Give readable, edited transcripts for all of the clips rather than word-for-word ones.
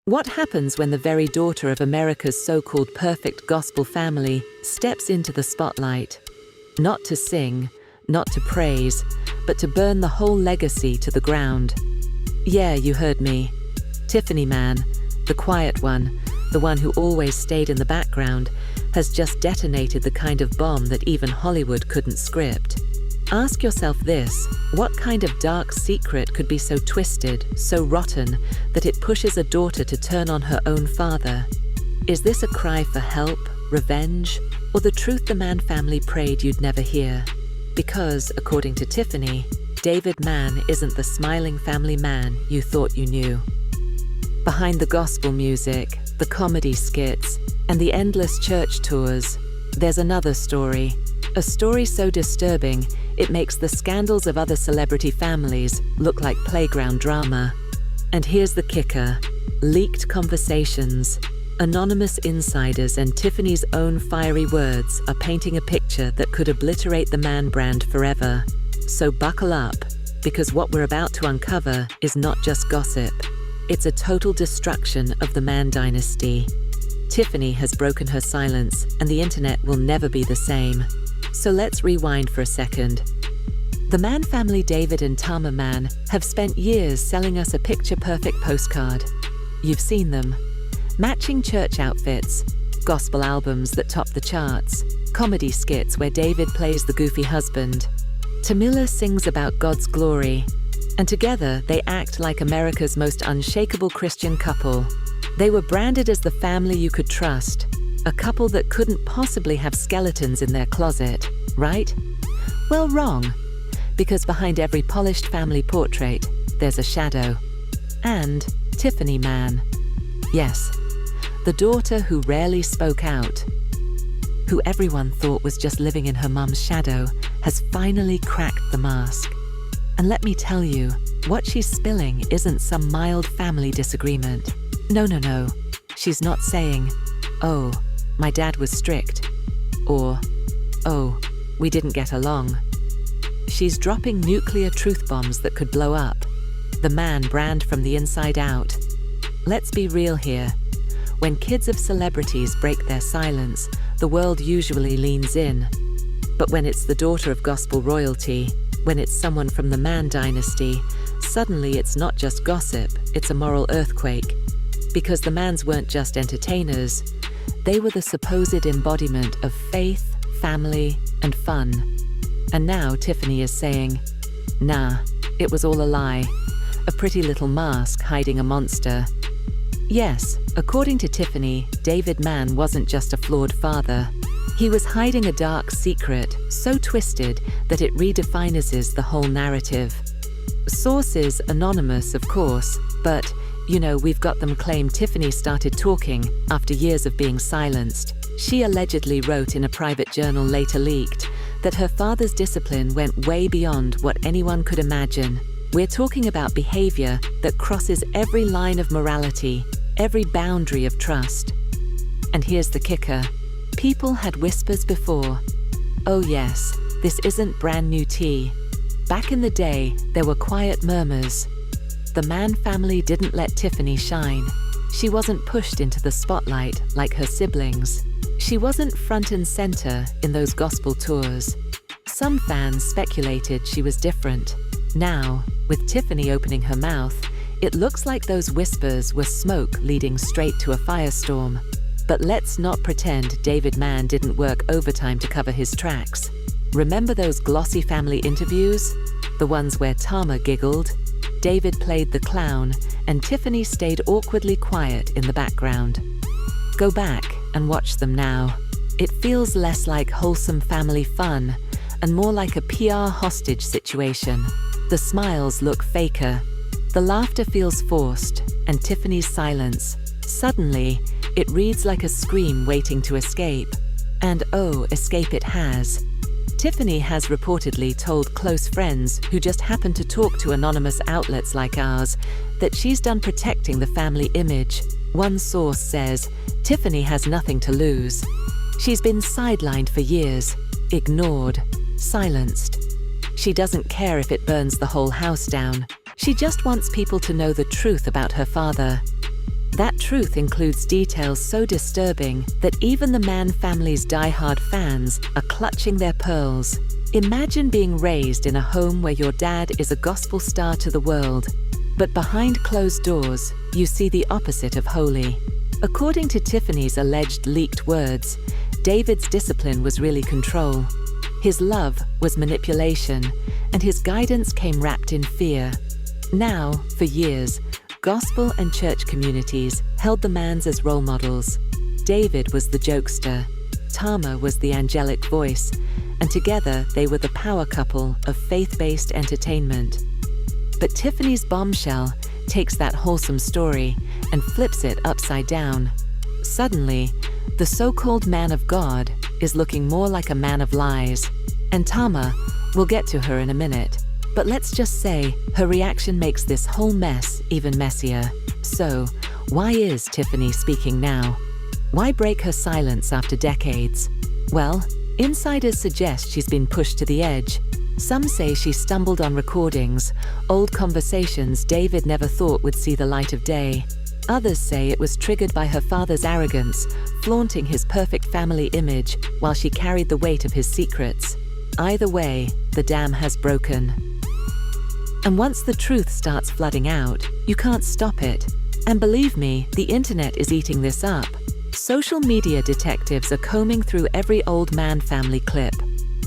What happens when the very daughter of America's so-called perfect gospel family steps into the spotlight? Not to sing, not to praise, but to burn the whole legacy to the ground. Yeah, you heard me. Tiffany Mann, the quiet one, the one who always stayed in the background, has just detonated the kind of bomb that even Hollywood couldn't script. Ask yourself this: what kind of dark secret could be so twisted, so rotten, that it pushes a daughter to turn on her own father? Is this a cry for help, revenge, or the truth the Mann family prayed you'd never hear? Because, according to Tiffany, David Mann isn't the smiling family man you thought you knew. Behind the gospel music, the comedy skits, and the endless church tours, there's another story. A story so disturbing, it makes the scandals of other celebrity families look like playground drama. And here's the kicker: leaked conversations, anonymous insiders, and Tiffany's own fiery words are painting a picture that could obliterate the Mann brand forever. So buckle up, because what we're about to uncover is not just gossip. It's a total destruction of the Mann dynasty. Tiffany has broken her silence, and the internet will never be the same. So let's rewind for a second. The Mann family, David and Tamela Mann, have spent years selling us a picture-perfect postcard. You've seen them. Matching church outfits, gospel albums that top the charts, comedy skits where David plays the goofy husband. Tamela sings about God's glory, and together they act like America's most unshakable Christian couple. They were branded as the family you could trust, a couple that couldn't possibly have skeletons in their closet, right? Well, wrong, because behind every polished family portrait, there's a shadow. And Tiffany Mann. Yes, the daughter who rarely spoke out, who everyone thought was just living in her mum's shadow, has finally cracked the mask. And let me tell you, what she's spilling isn't some mild family disagreement. No. She's not saying, "Oh, my dad was strict," or, "Oh, we didn't get along." She's dropping nuclear truth bombs that could blow up. The Mann brand from the inside out. Let's be real here. When kids of celebrities break their silence, the world usually leans in. But when it's the daughter of gospel royalty, when it's someone from the Mann dynasty, suddenly it's not just gossip, it's a moral earthquake. Because the Manns weren't just entertainers, they were the supposed embodiment of faith, family, and fun. And now Tiffany is saying, nah, it was all a lie, a pretty little mask hiding a monster. Yes, according to Tiffany, David Mann wasn't just a flawed father. He was hiding a dark secret, so twisted that it redefines the whole narrative. Sources anonymous, of course, but, we've got them claim Tiffany started talking after years of being silenced. She allegedly wrote in a private journal, later leaked, that her father's discipline went way beyond what anyone could imagine. We're talking about behavior that crosses every line of morality, every boundary of trust. And here's the kicker. People had whispers before. Oh yes, this isn't brand new tea. Back in the day, there were quiet murmurs. The Mann family didn't let Tiffany shine. She wasn't pushed into the spotlight like her siblings. She wasn't front and center in those gospel tours. Some fans speculated she was different. Now, with Tiffany opening her mouth, it looks like those whispers were smoke leading straight to a firestorm. But let's not pretend David Mann didn't work overtime to cover his tracks. Remember those glossy family interviews? The ones where Tama giggled, David played the clown, and Tiffany stayed awkwardly quiet in the background. Go back and watch them now. It feels less like wholesome family fun and more like a PR hostage situation. The smiles look faker. The laughter feels forced, and Tiffany's silence, suddenly, it reads like a scream waiting to escape. And oh, escape it has. Tiffany has reportedly told close friends who just happen to talk to anonymous outlets like ours that she's done protecting the family image. One source says, Tiffany has nothing to lose. She's been sidelined for years, ignored, silenced. She doesn't care if it burns the whole house down. She just wants people to know the truth about her father. That truth includes details so disturbing that even the Mann family's die-hard fans are clutching their pearls. Imagine being raised in a home where your dad is a gospel star to the world, but behind closed doors, you see the opposite of holy. According to Tiffany's alleged leaked words, David's discipline was really control. His love was manipulation, and his guidance came wrapped in fear. Now, for years, gospel and church communities held the Manns as role models. David was the jokester, Tamela was the angelic voice, and together they were the power couple of faith-based entertainment. But Tiffany's bombshell takes that wholesome story and flips it upside down. Suddenly, the so-called man of God is looking more like a man of lies. And Tamela, we'll get to her in a minute, but let's just say her reaction makes this whole mess even messier. So, why is Tiffany speaking now? Why break her silence after decades? Well, insiders suggest she's been pushed to the edge. Some say she stumbled on recordings, old conversations David never thought would see the light of day. Others say it was triggered by her father's arrogance, flaunting his perfect family image while she carried the weight of his secrets. Either way, the dam has broken. And once the truth starts flooding out, you can't stop it. And believe me, the internet is eating this up. Social media detectives are combing through every old Mann family clip,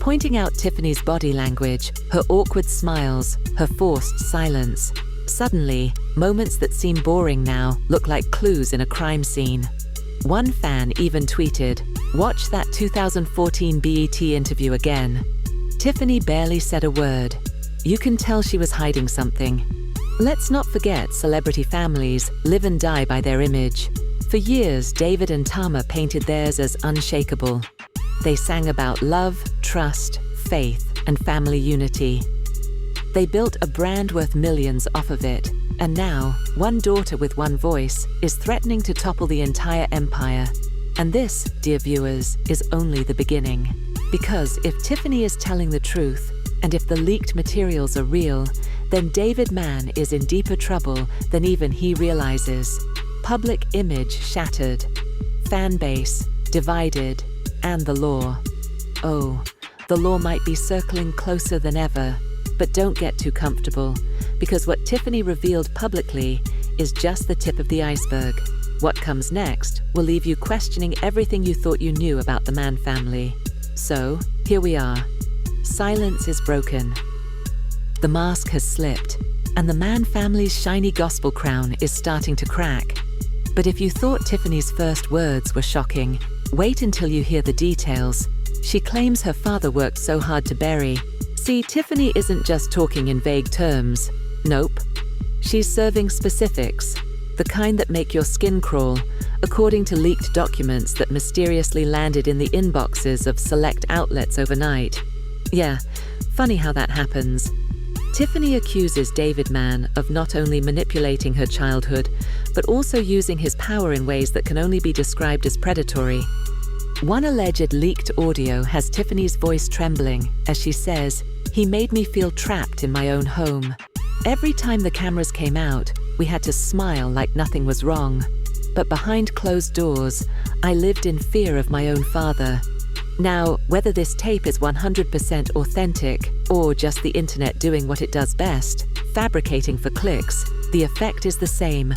pointing out Tiffany's body language, her awkward smiles, her forced silence. Suddenly, moments that seem boring now look like clues in a crime scene. One fan even tweeted, "Watch that 2014 BET interview again." Tiffany barely said a word. You can tell she was hiding something. Let's not forget celebrity families live and die by their image. For years, David and Tamela painted theirs as unshakable. They sang about love, trust, faith, and family unity. They built a brand worth millions off of it, and now, one daughter with one voice is threatening to topple the entire empire. And this, dear viewers, is only the beginning. Because if Tiffany is telling the truth, and if the leaked materials are real, then David Mann is in deeper trouble than even he realizes. Public image shattered, fan base divided, and the law. Oh, the law might be circling closer than ever. But don't get too comfortable, because what Tiffany revealed publicly is just the tip of the iceberg. What comes next will leave you questioning everything you thought you knew about the Mann family. So, here we are. Silence is broken. The mask has slipped, and the Mann family's shiny gospel crown is starting to crack. But if you thought Tiffany's first words were shocking, wait until you hear the details. She claims her father worked so hard to bury. See, Tiffany isn't just talking in vague terms. Nope. She's serving specifics, the kind that make your skin crawl, according to leaked documents that mysteriously landed in the inboxes of select outlets overnight. Yeah, funny how that happens. Tiffany accuses David Mann of not only manipulating her childhood, but also using his power in ways that can only be described as predatory. One alleged leaked audio has Tiffany's voice trembling as she says, "He made me feel trapped in my own home. Every time the cameras came out, we had to smile like nothing was wrong. But behind closed doors, I lived in fear of my own father." Now, whether this tape is 100% authentic or just the internet doing what it does best, fabricating for clicks, the effect is the same.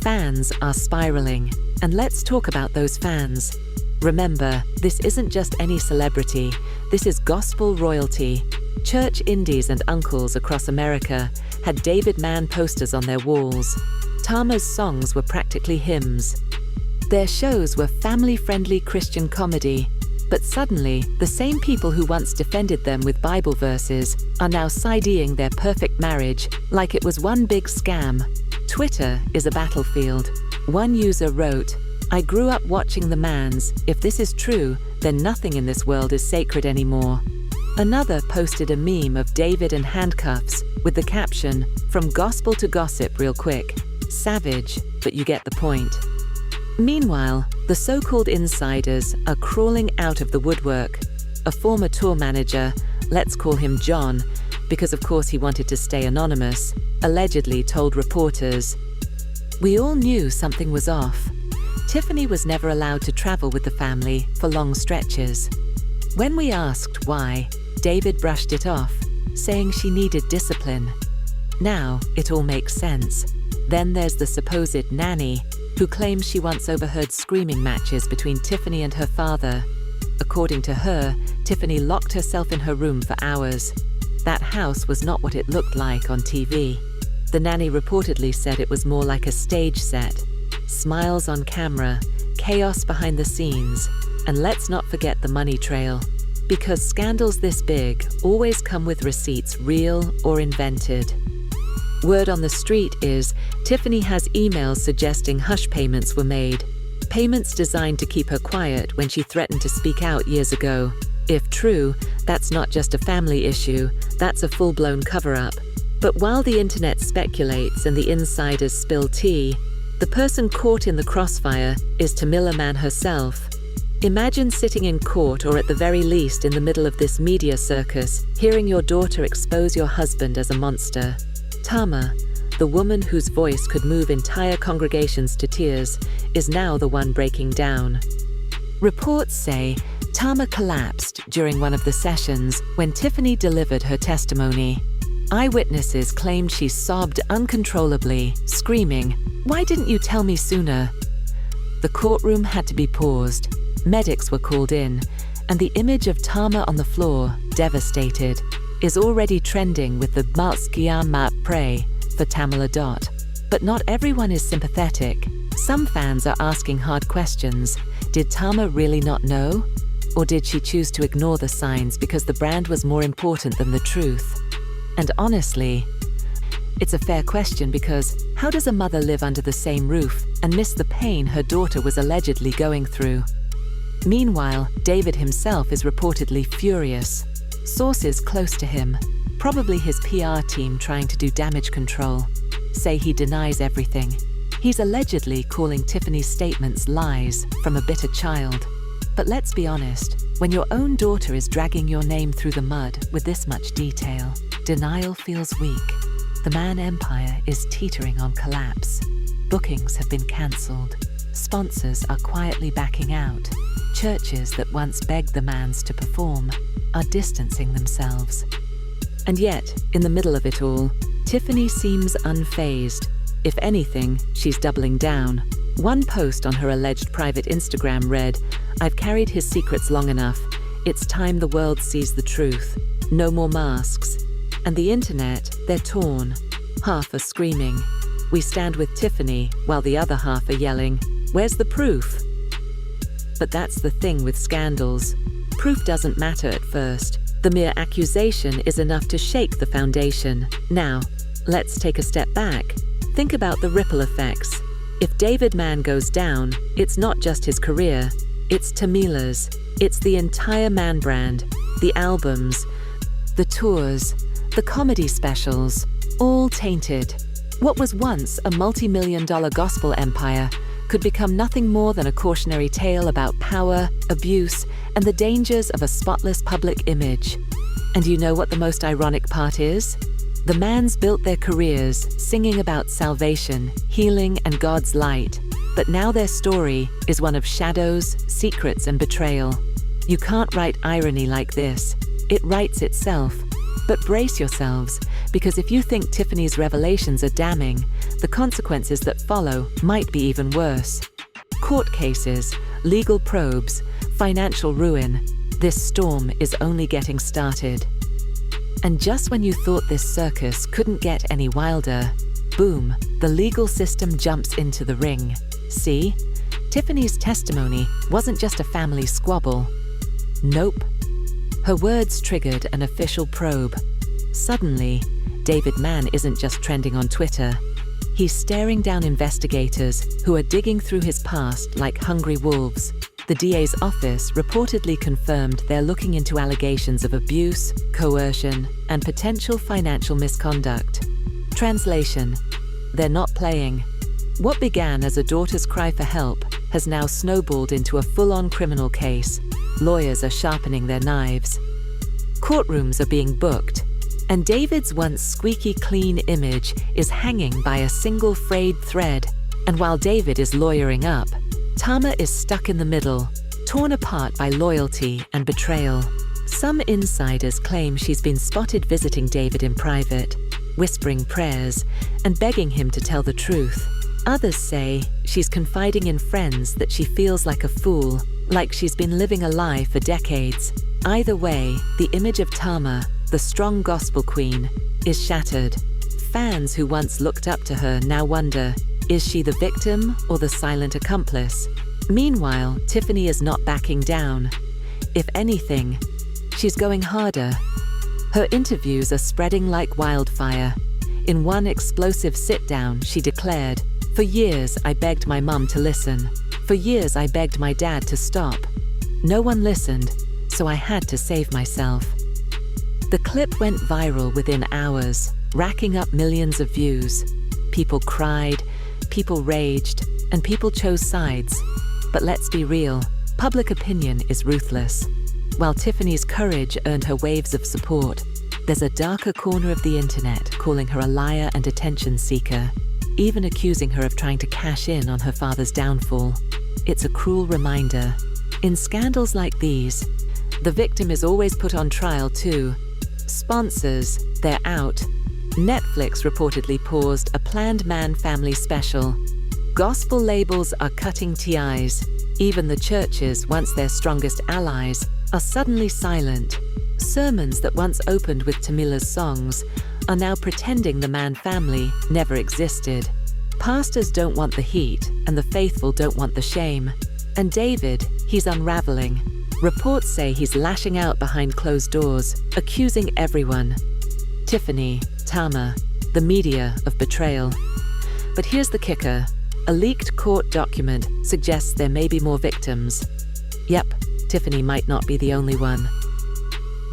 Fans are spiraling. And let's talk about those fans. Remember, this isn't just any celebrity. This is gospel royalty. Church indies and uncles across America had David Mann posters on their walls. Tamela's songs were practically hymns. Their shows were family-friendly Christian comedy. But suddenly, the same people who once defended them with Bible verses are now side-eyeing their perfect marriage like it was one big scam. Twitter is a battlefield. One user wrote, "I grew up watching the Manns. If this is true, then nothing in this world is sacred anymore." Another posted a meme of David in handcuffs with the caption, "From gospel to gossip real quick." Savage, but you get the point. Meanwhile, the so-called insiders are crawling out of the woodwork. A former tour manager, let's call him John, because of course he wanted to stay anonymous, allegedly told reporters, We all knew something was off. Tiffany was never allowed to travel with the family for long stretches. When we asked why, David brushed it off, saying she needed discipline. Now, it all makes sense. Then there's the supposed nanny, who claims she once overheard screaming matches between Tiffany and her father. According to her, Tiffany locked herself in her room for hours. That house was not what it looked like on TV. The nanny reportedly said it was more like a stage set. Smiles on camera, chaos behind the scenes, and let's not forget the money trail. Because scandals this big always come with receipts real or invented. Word on the street is Tiffany has emails suggesting hush payments were made. Payments designed to keep her quiet when she threatened to speak out years ago. If true, that's not just a family issue, that's a full-blown cover-up. But while the internet speculates and the insiders spill tea, the person caught in the crossfire is Tamela Mann herself. Imagine sitting in court or at the very least in the middle of this media circus, hearing your daughter expose your husband as a monster. Tama, the woman whose voice could move entire congregations to tears, is now the one breaking down. Reports say Tama collapsed during one of the sessions when Tiffany delivered her testimony. Eyewitnesses claimed she sobbed uncontrollably, screaming, "Why didn't you tell me sooner?" The courtroom had to be paused. Medics were called in, and the image of Tama on the floor, devastated, is already trending with the Malskiama pray for Tamela. But not everyone is sympathetic. Some fans are asking hard questions. Did Tama really not know? Or did she choose to ignore the signs because the brand was more important than the truth? And honestly, it's a fair question because how does a mother live under the same roof and miss the pain her daughter was allegedly going through? Meanwhile, David himself is reportedly furious. Sources close to him, probably his PR team trying to do damage control, say he denies everything. He's allegedly calling Tiffany's statements lies from a bitter child. But let's be honest, when your own daughter is dragging your name through the mud with this much detail, denial feels weak. The Mann empire is teetering on collapse. Bookings have been cancelled. Sponsors are quietly backing out. Churches that once begged the Manns to perform are distancing themselves. And yet, in the middle of it all, Tiffany seems unfazed. If anything, she's doubling down. One post on her alleged private Instagram read, "I've carried his secrets long enough. It's time the world sees the truth. No more masks." And the internet, they're torn. Half are screaming, "We stand with Tiffany," while the other half are yelling, "Where's the proof?" But that's the thing with scandals. Proof doesn't matter at first. The mere accusation is enough to shake the foundation. Now, let's take a step back. Think about the ripple effects. If David Mann goes down, it's not just his career, it's Tamela's. It's the entire Mann brand, the albums, the tours, the comedy specials, all tainted. What was once a multi-million-dollar gospel empire could become nothing more than a cautionary tale about power, abuse, and the dangers of a spotless public image. And you know what the most ironic part is? The Manns built their careers singing about salvation, healing, and God's light. But now their story is one of shadows, secrets, and betrayal. You can't write irony like this. It writes itself. But brace yourselves, because if you think Tiffany's revelations are damning, the consequences that follow might be even worse. Court cases, legal probes, financial ruin. This storm is only getting started. And just when you thought this circus couldn't get any wilder, boom, the legal system jumps into the ring. See? Tiffany's testimony wasn't just a family squabble. Nope. Her words triggered an official probe. Suddenly, David Mann isn't just trending on Twitter. He's staring down investigators who are digging through his past like hungry wolves. The DA's office reportedly confirmed they're looking into allegations of abuse, coercion, and potential financial misconduct. Translation: they're not playing. What began as a daughter's cry for help has now snowballed into a full-on criminal case. Lawyers are sharpening their knives. Courtrooms are being booked, and David's once squeaky clean image is hanging by a single frayed thread. And while David is lawyering up, Tamela is stuck in the middle, torn apart by loyalty and betrayal. Some insiders claim she's been spotted visiting David in private, whispering prayers and begging him to tell the truth. Others say she's confiding in friends that she feels like a fool, like she's been living a lie for decades. Either way, the image of Tamela, the strong gospel queen, is shattered. Fans who once looked up to her now wonder, is she the victim or the silent accomplice? Meanwhile, Tiffany is not backing down. If anything, she's going harder. Her interviews are spreading like wildfire. In one explosive sit-down, she declared, "For years, I begged my mum to listen. For years, I begged my dad to stop. No one listened, so I had to save myself." The clip went viral within hours, racking up millions of views. People cried, people raged, and people chose sides. But let's be real, public opinion is ruthless. While Tiffany's courage earned her waves of support, there's a darker corner of the internet calling her a liar and attention seeker, even accusing her of trying to cash in on her father's downfall. It's a cruel reminder. In scandals like these, the victim is always put on trial too. Sponsors, they're out. Netflix reportedly paused a planned Mann family special. Gospel labels are cutting ties. Even the churches, once their strongest allies, are suddenly silent. Sermons that once opened with Tamela's songs are now pretending the Mann family never existed. Pastors don't want the heat, and the faithful don't want the shame. And David, he's unraveling. Reports say he's lashing out behind closed doors, accusing everyone. Tiffany, Tamela, the media of betrayal. But here's the kicker. A leaked court document suggests there may be more victims. Yep, Tiffany might not be the only one.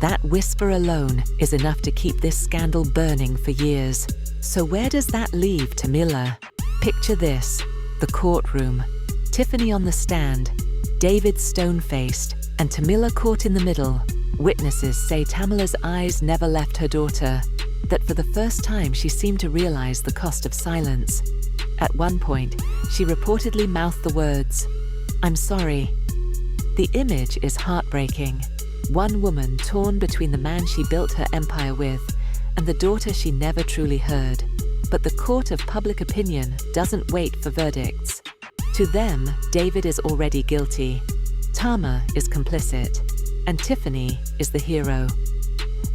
That whisper alone is enough to keep this scandal burning for years. So where does that leave Tamela? Picture this, the courtroom. Tiffany on the stand, David stone-faced, and Tamela caught in the middle. Witnesses say Tamela's eyes never left her daughter, that for the first time she seemed to realize the cost of silence. At one point, she reportedly mouthed the words, "I'm sorry." The image is heartbreaking. One woman torn between the man she built her empire with and the daughter she never truly heard. But the court of public opinion doesn't wait for verdicts. To them, David is already guilty. Tamela is complicit, and Tiffany is the hero.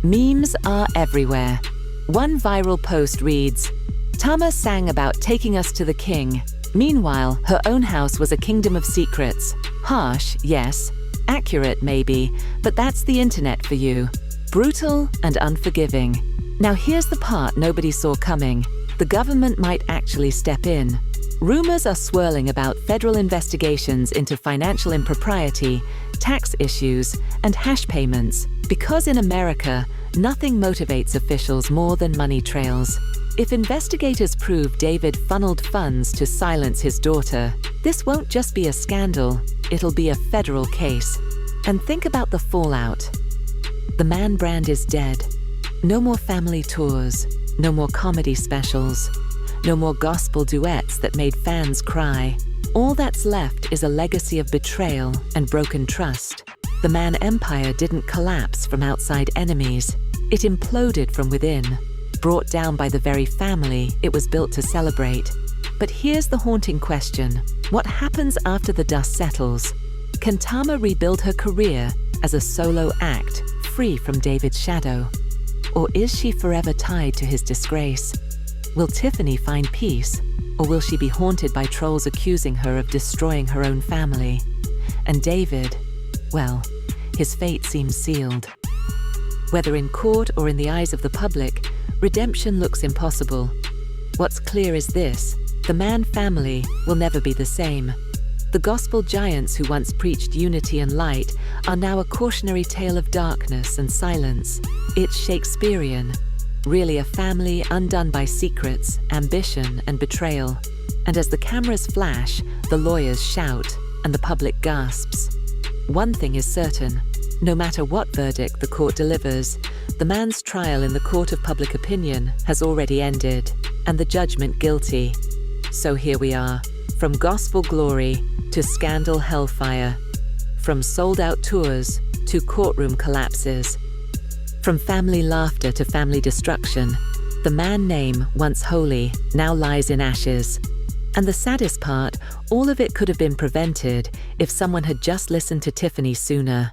Memes are everywhere. One viral post reads, "Tamela sang about taking us to the king. Meanwhile, her own house was a kingdom of secrets. Harsh, yes. Accurate, maybe. But that's the internet for you. Brutal and unforgiving." Now here's the part nobody saw coming. The government might actually step in. Rumors are swirling about federal investigations into financial impropriety, tax issues, and hash payments. Because in America, nothing motivates officials more than money trails. If investigators prove David funneled funds to silence his daughter, this won't just be a scandal, it'll be a federal case. And think about the fallout. The Mann brand is dead. No more family tours, no more comedy specials, no more gospel duets that made fans cry. All that's left is a legacy of betrayal and broken trust. The Mann empire didn't collapse from outside enemies. It imploded from within, brought down by the very family it was built to celebrate. But here's the haunting question. What happens after the dust settles? Can Tamela rebuild her career as a solo act, free from David's shadow? Or is she forever tied to his disgrace? Will Tiffany find peace, or will she be haunted by trolls accusing her of destroying her own family? And David, well, his fate seems sealed. Whether in court or in the eyes of the public, redemption looks impossible. What's clear is this: the Mann family will never be the same. The gospel giants who once preached unity and light are now a cautionary tale of darkness and silence. It's Shakespearean, really a family undone by secrets, ambition, and betrayal. And as the cameras flash, the lawyers shout, and the public gasps. One thing is certain: no matter what verdict the court delivers, the man's trial in the court of public opinion has already ended, and the judgment guilty. So here we are, from gospel glory to scandal hellfire, from sold-out tours to courtroom collapses, from family laughter to family destruction. The Mann name, once holy, now lies in ashes. And the saddest part, all of it could have been prevented if someone had just listened to Tiffany sooner.